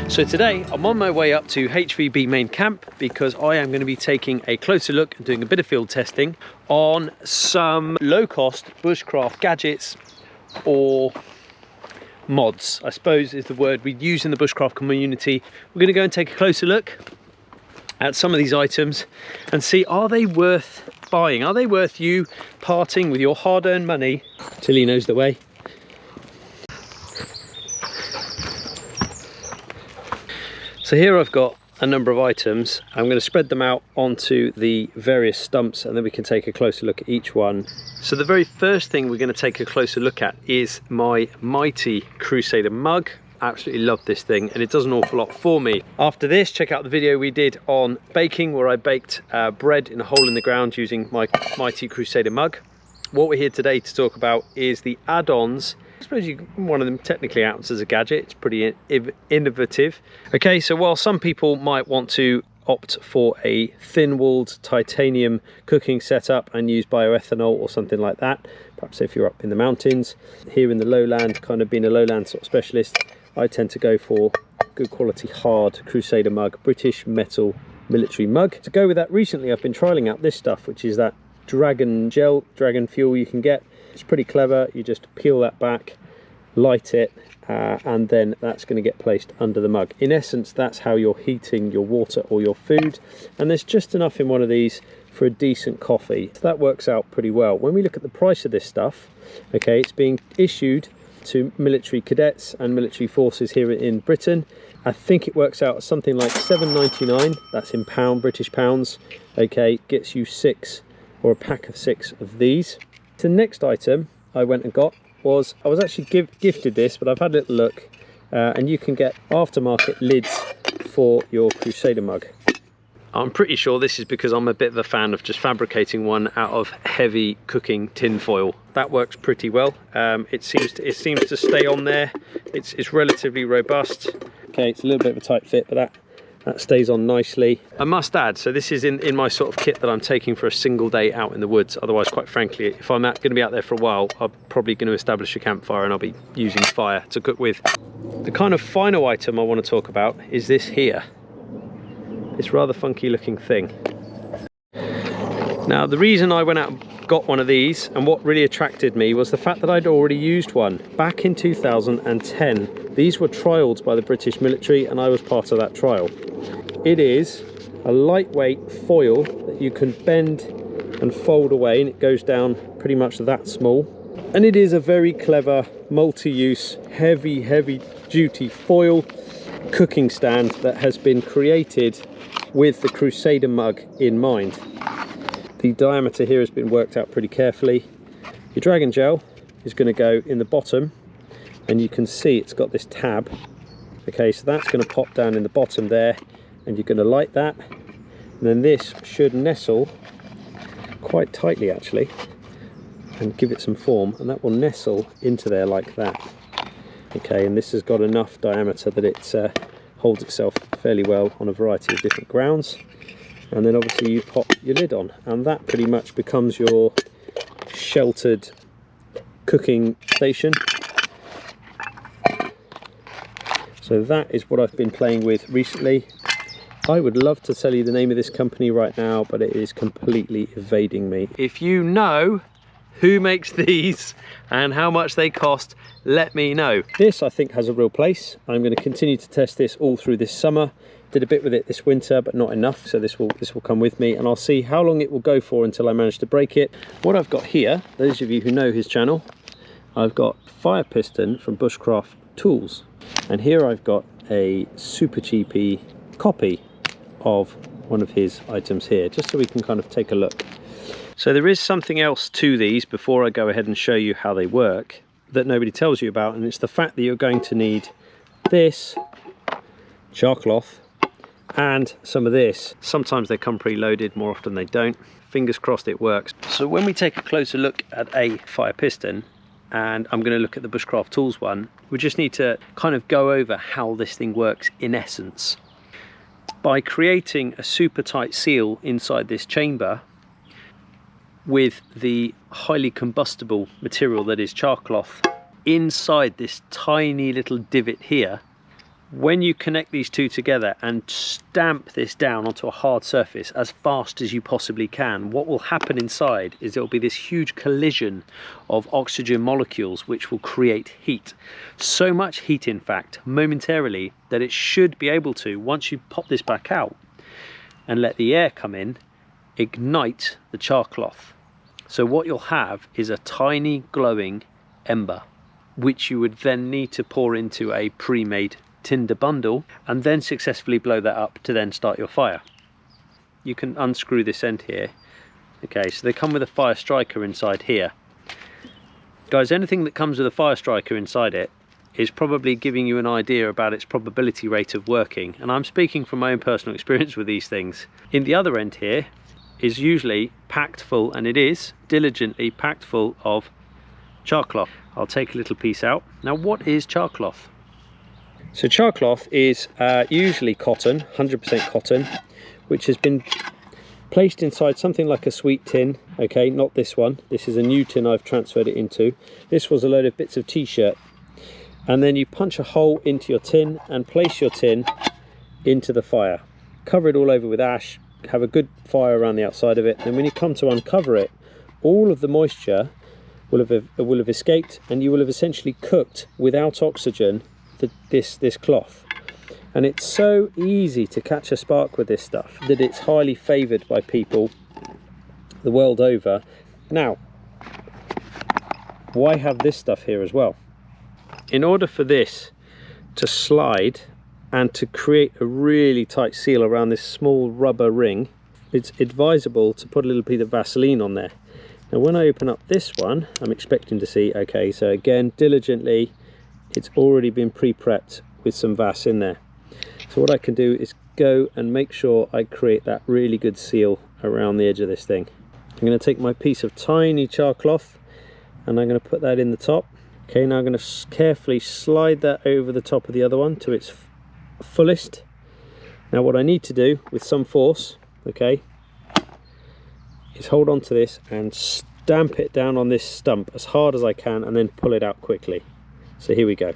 So today I'm on my way up to HVB main camp because I am going to be taking a closer look and doing a bit of field testing on some low-cost bushcraft gadgets, or mods, I suppose is the word we'd use in the bushcraft community. We're going to go and take a closer look at some of these items and see, are they worth buying? Are they worth you parting with your hard-earned money? Tilly knows the way. So here I've got a number of items. I'm going to spread them out onto the various stumps and then we can take a closer look at each one. So the very first thing we're going to take a closer look at is my mighty Crusader mug. I absolutely love this thing and it does an awful lot for me. After this, check out the video we did on baking where I baked bread in a hole in the ground using my mighty Crusader mug. What we're here today to talk about is the add-ons. I suppose one of them technically counts as a gadget. It's pretty innovative. Okay, so while some people might want to opt for a thin-walled titanium cooking setup and use bioethanol or something like that, perhaps if you're up in the mountains, here in the lowland, kind of being a lowland sort of specialist, I tend to go for good quality hard Crusader mug, British metal military mug. To go with that, recently I've been trialing out this stuff, which is that dragon gel, dragon fuel you can get. It's pretty clever. You just peel that back, light it, and then that's going to get placed under the mug. In essence, that's how you're heating your water or your food, and there's just enough in one of these for a decent coffee. So that works out pretty well. When we look at the price of this stuff, okay, it's being issued to military cadets and military forces here in Britain. I think it works out something like £7.99. That's in British pounds. Okay, gets you 6 or a pack of 6 of these. The next item I went and got was, I was actually gifted this, but I've had a little look, and you can get aftermarket lids for your Crusader mug. I'm pretty sure this is because I'm a bit of a fan of just fabricating one out of heavy cooking tin foil. That works pretty well. It seems to stay on there. It's relatively robust. Okay, it's a little bit of a tight fit, but that stays on nicely. I must add, so this is in my sort of kit that I'm taking for a single day out in the woods. Otherwise, quite frankly, if I'm going to be out there for a while, I'm probably going to establish a campfire and I'll be using fire to cook with. The kind of final item I want to talk about is this here. This rather funky looking thing. Now, the reason I went out and got one of these and what really attracted me was the fact that I'd already used one back in 2010. These were trialled by the British military and I was part of that trial. It is a lightweight foil that you can bend and fold away, and it goes down pretty much that small. And it is a very clever multi-use heavy duty foil cooking stand that has been created with the Crusader mug in mind. The diameter here has been worked out pretty carefully. Your dragon gel is going to go in the bottom, and you can see it's got this tab. Okay, so that's going to pop down in the bottom there, and you're going to light that, and then this should nestle quite tightly actually and give it some form, and that will nestle into there like that. Okay, and this has got enough diameter that it holds itself fairly well on a variety of different grounds. And then obviously you pop your lid on, and that pretty much becomes your sheltered cooking station. So that is what I've been playing with recently. I would love to tell you the name of this company right now, but it is completely evading me. If you know who makes these and how much they cost, let me know. This I think has a real place. I'm going to continue to test this all through this summer. Did a bit with it this winter, but not enough, so this will come with me, and I'll see how long it will go for until I manage to break it. What I've got here, those of you who know his channel, I've got Fire Piston from Bushcraft Tools, and here I've got a super cheapy copy of one of his items here, just so we can kind of take a look. So there is something else to these before I go ahead and show you how they work that nobody tells you about, and it's the fact that you're going to need this char cloth and some of this. Sometimes they come pre-loaded, more often they don't. Fingers crossed it works. So when we take a closer look at a fire piston, and I'm going to look at the Bushcraft Tools one, we just need to kind of go over how this thing works in essence. By creating a super tight seal inside this chamber, with the highly combustible material that is char cloth inside this tiny little divot here. When you connect these two together and stamp this down onto a hard surface as fast as you possibly can, what will happen inside is there will be this huge collision of oxygen molecules which will create heat. So much heat, in fact, momentarily, that it should be able to, once you pop this back out and let the air come in, ignite the char cloth. So what you'll have is a tiny glowing ember, which you would then need to pour into a pre-made tinder bundle and then successfully blow that up to then start your fire. You can unscrew this end here. Okay, so they come with a fire striker inside here. Guys, anything that comes with a fire striker inside it is probably giving you an idea about its probability rate of working, and I'm speaking from my own personal experience with these things. In the other end here is usually packed full, and it is diligently packed full of char cloth. I'll take a little piece out. Now, what is char cloth? So char cloth is usually cotton, 100% cotton, which has been placed inside something like a sweet tin. Okay, not this one. This is a new tin I've transferred it into. This was a load of bits of t-shirt. And then you punch a hole into your tin and place your tin into the fire. Cover it all over with ash, have a good fire around the outside of it. And when you come to uncover it, all of the moisture will have escaped, and you will have essentially cooked without oxygen this cloth. And it's so easy to catch a spark with this stuff that it's highly favoured by people the world over. Now, why have this stuff here as well? In order for this to slide and to create a really tight seal around this small rubber ring, it's advisable to put a little bit of Vaseline on there. Now when I open up this one, I'm expecting to see, okay, so again, diligently, it's already been pre-prepped with some Vas in there. So what I can do is go and make sure I create that really good seal around the edge of this thing. I'm going to take my piece of tiny char cloth and I'm going to put that in the top. Okay, now I'm going to carefully slide that over the top of the other one to its fullest. Now what I need to do with some force, okay, is hold on to this and stamp it down on this stump as hard as I can and then pull it out quickly. So here we go.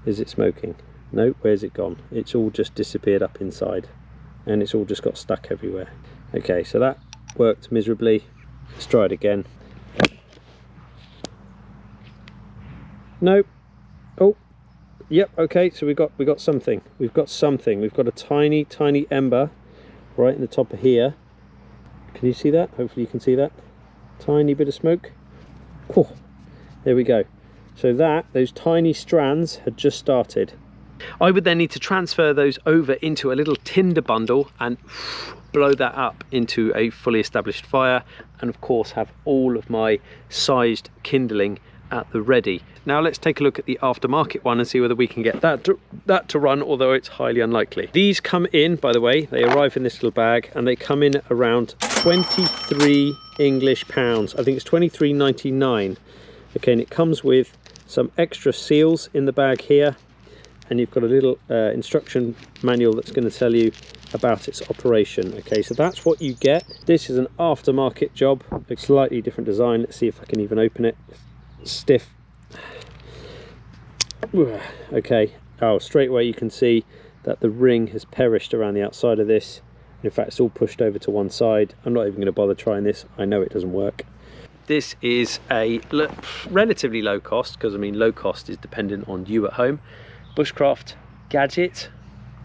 Is it smoking? No, where's it gone? It's all just disappeared up inside and it's all just got stuck everywhere. Okay, so that worked miserably. Let's try it again. Nope. Oh, yep, okay, so we got something. We've got something. We've got a tiny ember right in the top of here. Can you see that? Hopefully you can see that. Tiny bit of smoke. Oh, there we go. So those tiny strands had just started. I would then need to transfer those over into a little tinder bundle and blow that up into a fully established fire, and of course have all of my sized kindling at the ready. Now let's take a look at the aftermarket one and see whether we can get that to run, although it's highly unlikely. These come in, by the way, they arrive in this little bag and they come in around 23 English pounds. I think it's 23.99. Okay, and it comes with some extra seals in the bag here, and you've got a little instruction manual that's going to tell you about its operation. Okay, so that's what you get. This is an aftermarket job, a slightly different design. Let's see if I can even open it. Stiff. Okay, oh, straight away you can see that the ring has perished around the outside of this. In fact, it's all pushed over to one side. I'm not even going to bother trying this. I know it doesn't work. This is a relatively low cost, because I mean low cost is dependent on you at home, bushcraft gadget.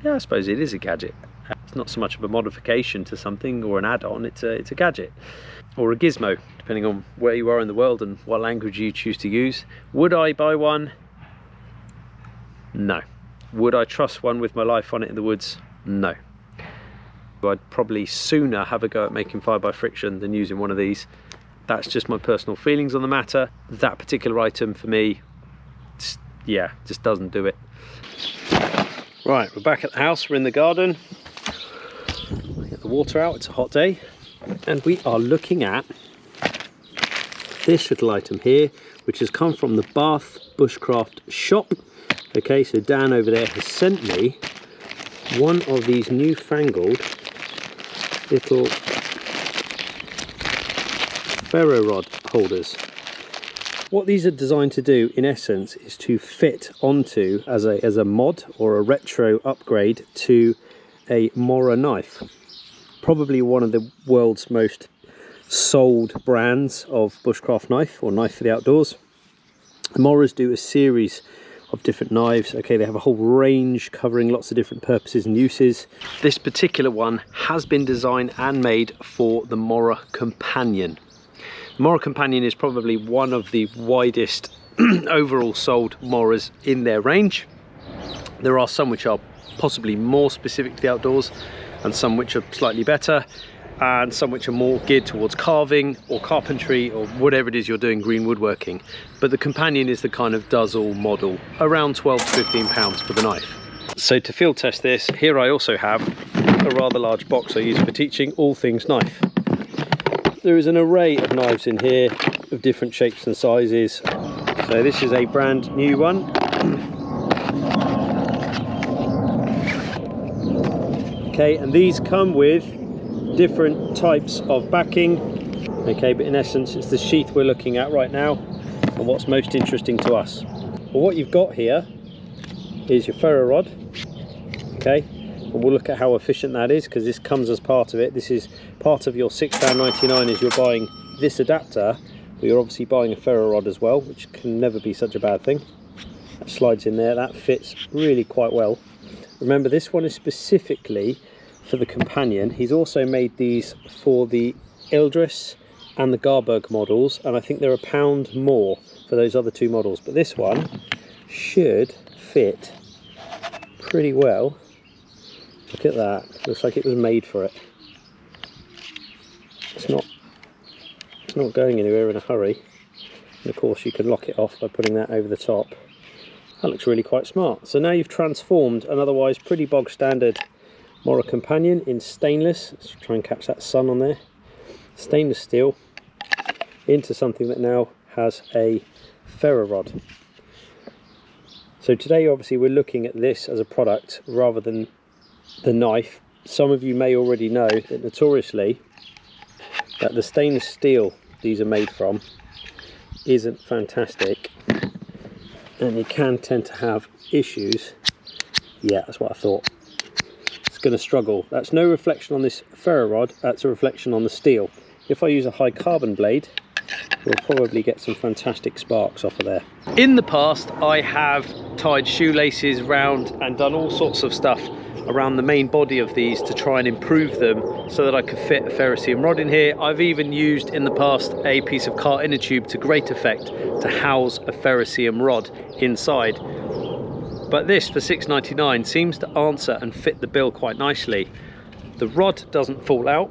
Yeah, I suppose it is a gadget. It's not so much of a modification to something or an add-on, it's a gadget or a gizmo, depending on where you are in the world and what language you choose to use. Would I buy one? No. Would I trust one with my life on it in the woods? No. I'd probably sooner have a go at making fire by friction than using one of these. That's just my personal feelings on the matter. That particular item for me, yeah, just doesn't do it. Right, we're back at the house, we're in the garden. Get the water out, it's a hot day. And we are looking at this little item here, which has come from the Bath Bushcraft shop. Okay, so Dan over there has sent me one of these newfangled little Ferro Rod Holders. What these are designed to do in essence is to fit onto as a mod or a retro upgrade to a Mora knife. Probably one of the world's most sold brands of bushcraft knife or knife for the outdoors. Moras do a series of different knives. Okay, they have a whole range covering lots of different purposes and uses. This particular one has been designed and made for the Mora Companion. The Mora Companion is probably one of the widest overall sold Moras in their range. There are some which are possibly more specific to the outdoors and some which are slightly better, and some which are more geared towards carving or carpentry or whatever it is you're doing, green woodworking. But the Companion is the kind of does-all model, around 12 to 15 pounds for the knife. So to field test this, here I also have a rather large box I use for teaching all things knife. There is an array of knives in here of different shapes and sizes. So this is a brand new one. Okay, and these come with different types of backing. Okay, but in essence it's the sheath we're looking at right now and what's most interesting to us. Well, what you've got here is your ferro rod. Okay, and we'll look at how efficient that is, because this comes as part of it. This is part of your £6.99 as you're buying this adapter, but you're obviously buying a ferro rod as well, which can never be such a bad thing. That slides in there, that fits really quite well. Remember, this one is specifically for the Companion. He's also made these for the Eldris and the Garberg models, and I think they're £1 more for those other two models, but this one should fit pretty well. Look at that, looks like it was made for it. It's not going anywhere in a hurry, and of course you can lock it off by putting that over the top. That looks really quite smart. So now you've transformed an otherwise pretty bog standard Mora Companion in stainless, let's try and catch that sun on there, stainless steel, into something that now has a ferro rod. So today obviously we're looking at this as a product rather than the knife. Some of you may already know that notoriously that the stainless steel these are made from isn't fantastic, and you can tend to have issues. Yeah, that's what I thought. It's going to struggle. That's no reflection on this ferro rod, that's a reflection on the steel. If I use a high carbon blade, we'll probably get some fantastic sparks off of there. In the past I have tied shoelaces round and done all sorts of stuff around the main body of these to try and improve them so that I could fit a ferrocerium rod in here. I've even used in the past a piece of car inner tube to great effect to house a ferrocerium rod inside. But this for £6.99 seems to answer and fit the bill quite nicely. The rod doesn't fall out,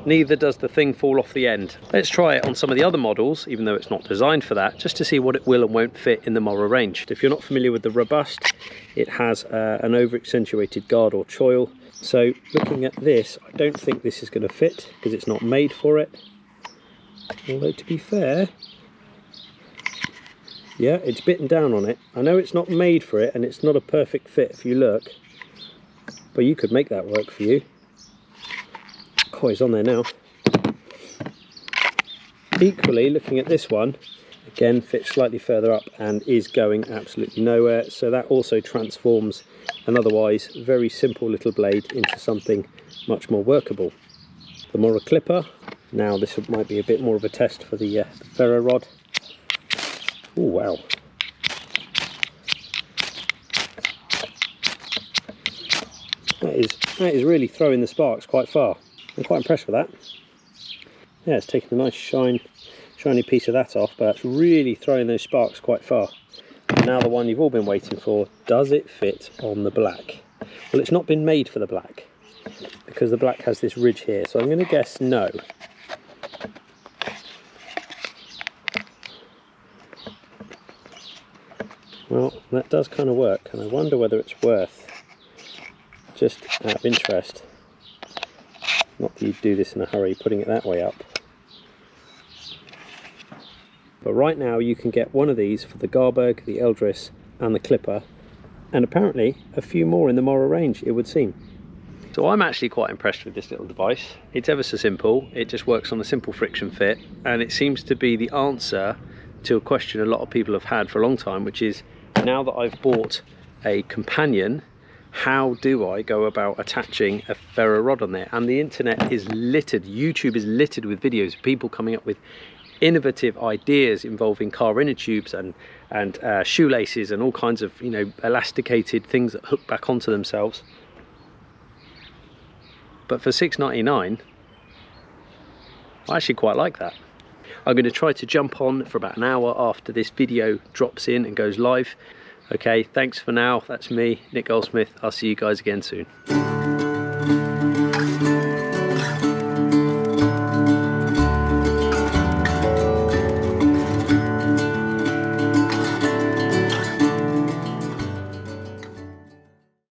neither does the thing fall off the end. Let's try it on some of the other models, even though it's not designed for that, just to see what it will and won't fit in the Mora range. If you're not familiar with the Robust, it has an over accentuated guard or choil. So looking at this, I don't think this is going to fit because it's not made for it. Although to be fair, yeah, it's bitten down on it. I know it's not made for it and it's not a perfect fit if you look, but you could make that work for you. Oh, he's on there now. Equally, looking at this one, again fits slightly further up and is going absolutely nowhere, so that also transforms an otherwise very simple little blade into something much more workable. The Mora clipper, now this might be a bit more of a test for the ferro rod. Oh wow, that is really throwing the sparks quite far. I'm quite impressed with that. Yeah, it's taking a nice shiny piece of that off, but it's really throwing those sparks quite far. And now the one you've all been waiting for, does it fit on the black? Well, it's not been made for the black, because the black has this ridge here, so I'm going to guess no. Well, that does kind of work, and I wonder whether it's worth, just out of interest, not that you'd do this in a hurry, putting it that way up. But right now you can get one of these for the Garberg, the Eldris and the Clipper, and apparently a few more in the Mora range, it would seem. So I'm actually quite impressed with this little device. It's ever so simple. It just works on a simple friction fit, and it seems to be the answer to a question a lot of people have had for a long time, which is, now that I've bought a companion, how do I go about attaching a ferro rod on there? And the internet is littered, YouTube is littered with videos of people coming up with innovative ideas involving car inner tubes and shoelaces and all kinds of, you know, elasticated things that hook back onto themselves. But for $6.99, I actually quite like that. I'm going to try to jump on for about an hour after this video drops in and goes live. Okay, thanks for now. That's me, Nick Goldsmith. I'll see you guys again soon.